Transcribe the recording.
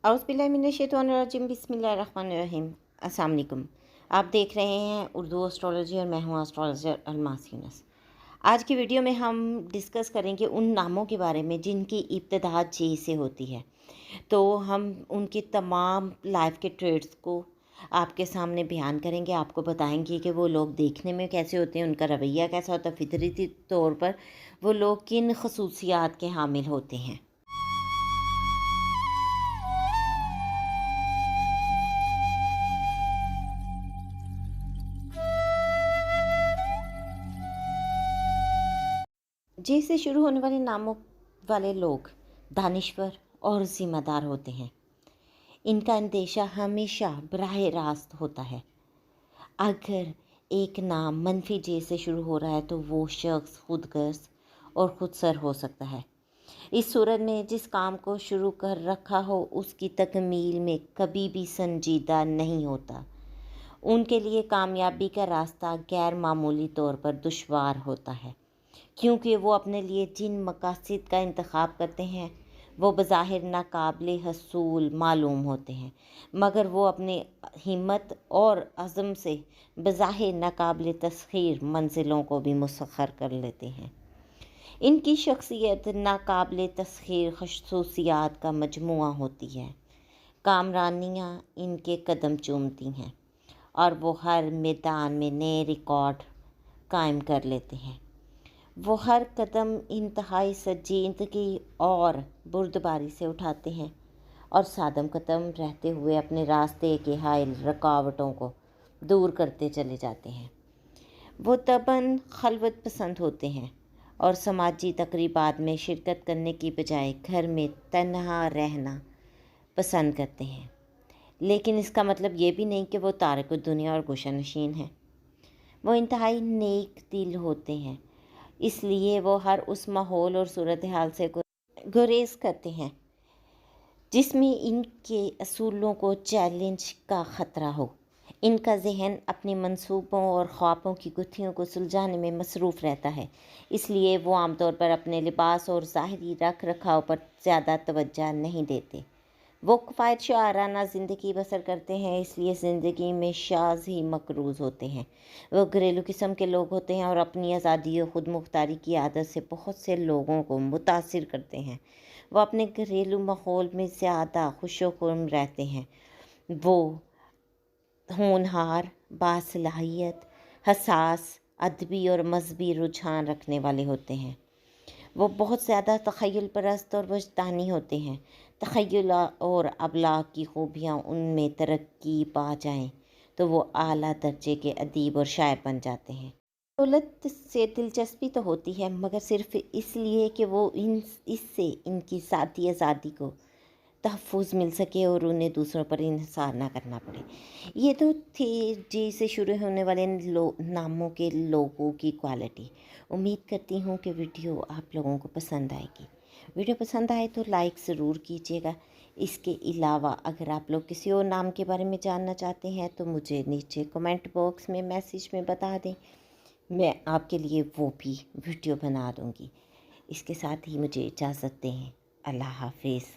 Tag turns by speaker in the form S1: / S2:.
S1: औज़ुबिल्लाहिमिनश्शैतानिर्रजीम बिस्मिल्लाहिर्रहमानिर्रहीम। अस्सलाम वालेकुम। आप देख रहे हैं उर्दू एस्ट्रोलॉजी और मैं हूँ एस्ट्रोलॉजर अलमास यूनुस। आज की वीडियो में हम डिस्कस करेंगे उन नामों के बारे में जिनकी इब्तिदा जे से होती है। तो हम उनकी तमाम लाइफ के ट्रेड्स को आपके सामने बयान करेंगे, आपको बताएंगे कि वो लोग देखने में कैसे होते हैं, उनका रवैया कैसा होता है, फितरती तौर पर वो लोग किन खसूसियात के हामिल होते हैं। जे से शुरू होने वाले नामों वाले लोग दानिश्वर और ज़िम्मेदार होते हैं। इनका अंदेशा हमेशा बराह रास्त होता है। अगर एक नाम मनफी जे से शुरू हो रहा है तो वो शख्स खुदगर्ज और खुदसर हो सकता है। इस सूरत में जिस काम को शुरू कर रखा हो उसकी तकमील में कभी भी संजीदा नहीं होता। उनके लिए कामयाबी का रास्ता गैर मामूली तौर पर दुश्वार होता है, क्योंकि वो अपने लिए जिन मकासद का इंतखाब करते हैं वो बज़ाहिर नाकाबिल हसूल मालूम होते हैं, मगर वो अपनी हिम्मत और अज़म से बज़ाहिर नाकाबिल तस्खीर मंजिलों को भी मुसख्खर कर लेते हैं। इनकी शख्सियत नाकाबिल तस्खीर खसूसियात का मजमुआ होती है। कामरानियाँ इनके कदम चूमती हैं और वो हर मैदान में नए रिकॉर्ड कायम कर लेते हैं। वो हर कदम इंतहाई संजीदगी और बुर्दबारी से उठाते हैं और सादम कदम रहते हुए अपने रास्ते के हायल रुकावटों को दूर करते चले जाते हैं। वो तबन खलवत पसंद होते हैं और समाजी तकरीबात में शिरकत करने की बजाय घर में तन्हा रहना पसंद करते हैं। लेकिन इसका मतलब ये भी नहीं कि वो तारिक दुनिया और गुशनशीन हैं। वो इंतहाई नेक दिल होते हैं, इसलिए वो हर उस माहौल और सूरत हाल से गुरेज करते हैं जिसमें इनके असूलों को चैलेंज का ख़तरा हो। इनका जहन अपने मंसूबों और ख्वाबों की गुत्थियों को सुलझाने में मसरूफ़ रहता है, इसलिए वो आमतौर पर अपने लिबास और ज़ाहिरी रख रखाव पर ज़्यादा तवज्जो नहीं देते। वो किफ़ायत शाराना ज़िंदगी बसर करते हैं, इसलिए ज़िंदगी में शाज़ ही मकरूज़ होते हैं। वो घरेलू किस्म के लोग होते हैं और अपनी आज़ादी और ख़ुद मुख्तारी की आदत से बहुत से लोगों को मुतासिर करते हैं। वो अपने घरेलू माहौल में ज़्यादा खुशोखुर्म रहते हैं। वो होनहार, बासलाहियत, हसास, अदबी और मजहबी रुझान रखने वाले होते हैं। वो बहुत ज़्यादा तख़य्युल परस्त और वजदानी होते हैं। तख़य्युल और अबलाग की खूबियाँ उनमें तरक्की पा जाएं तो वो आला दर्जे के अदीब और शायर बन जाते हैं। दौलत से दिलचस्पी तो होती है, मगर सिर्फ़ इसलिए कि वो इससे इनकी ज़ाती आज़ादी को तहफ़्फ़ुज़ मिल सके और उन्हें दूसरों पर इन्हिसार ना करना पड़े। ये तो थे जे से शुरू होने वाले नामों के लोगों की क्वालिटी। उम्मीद करती हूँ कि वीडियो आप लोगों को पसंद आएगी। वीडियो पसंद आए तो लाइक ज़रूर कीजिएगा। इसके अलावा अगर आप लोग किसी और नाम के बारे में जानना चाहते हैं तो मुझे नीचे कमेंट बॉक्स में मैसेज में बता दें, मैं आपके लिए वो भी वीडियो बना दूँगी। इसके साथ ही मुझे इजाज़त दें। अल्लाह हाफ़िज़।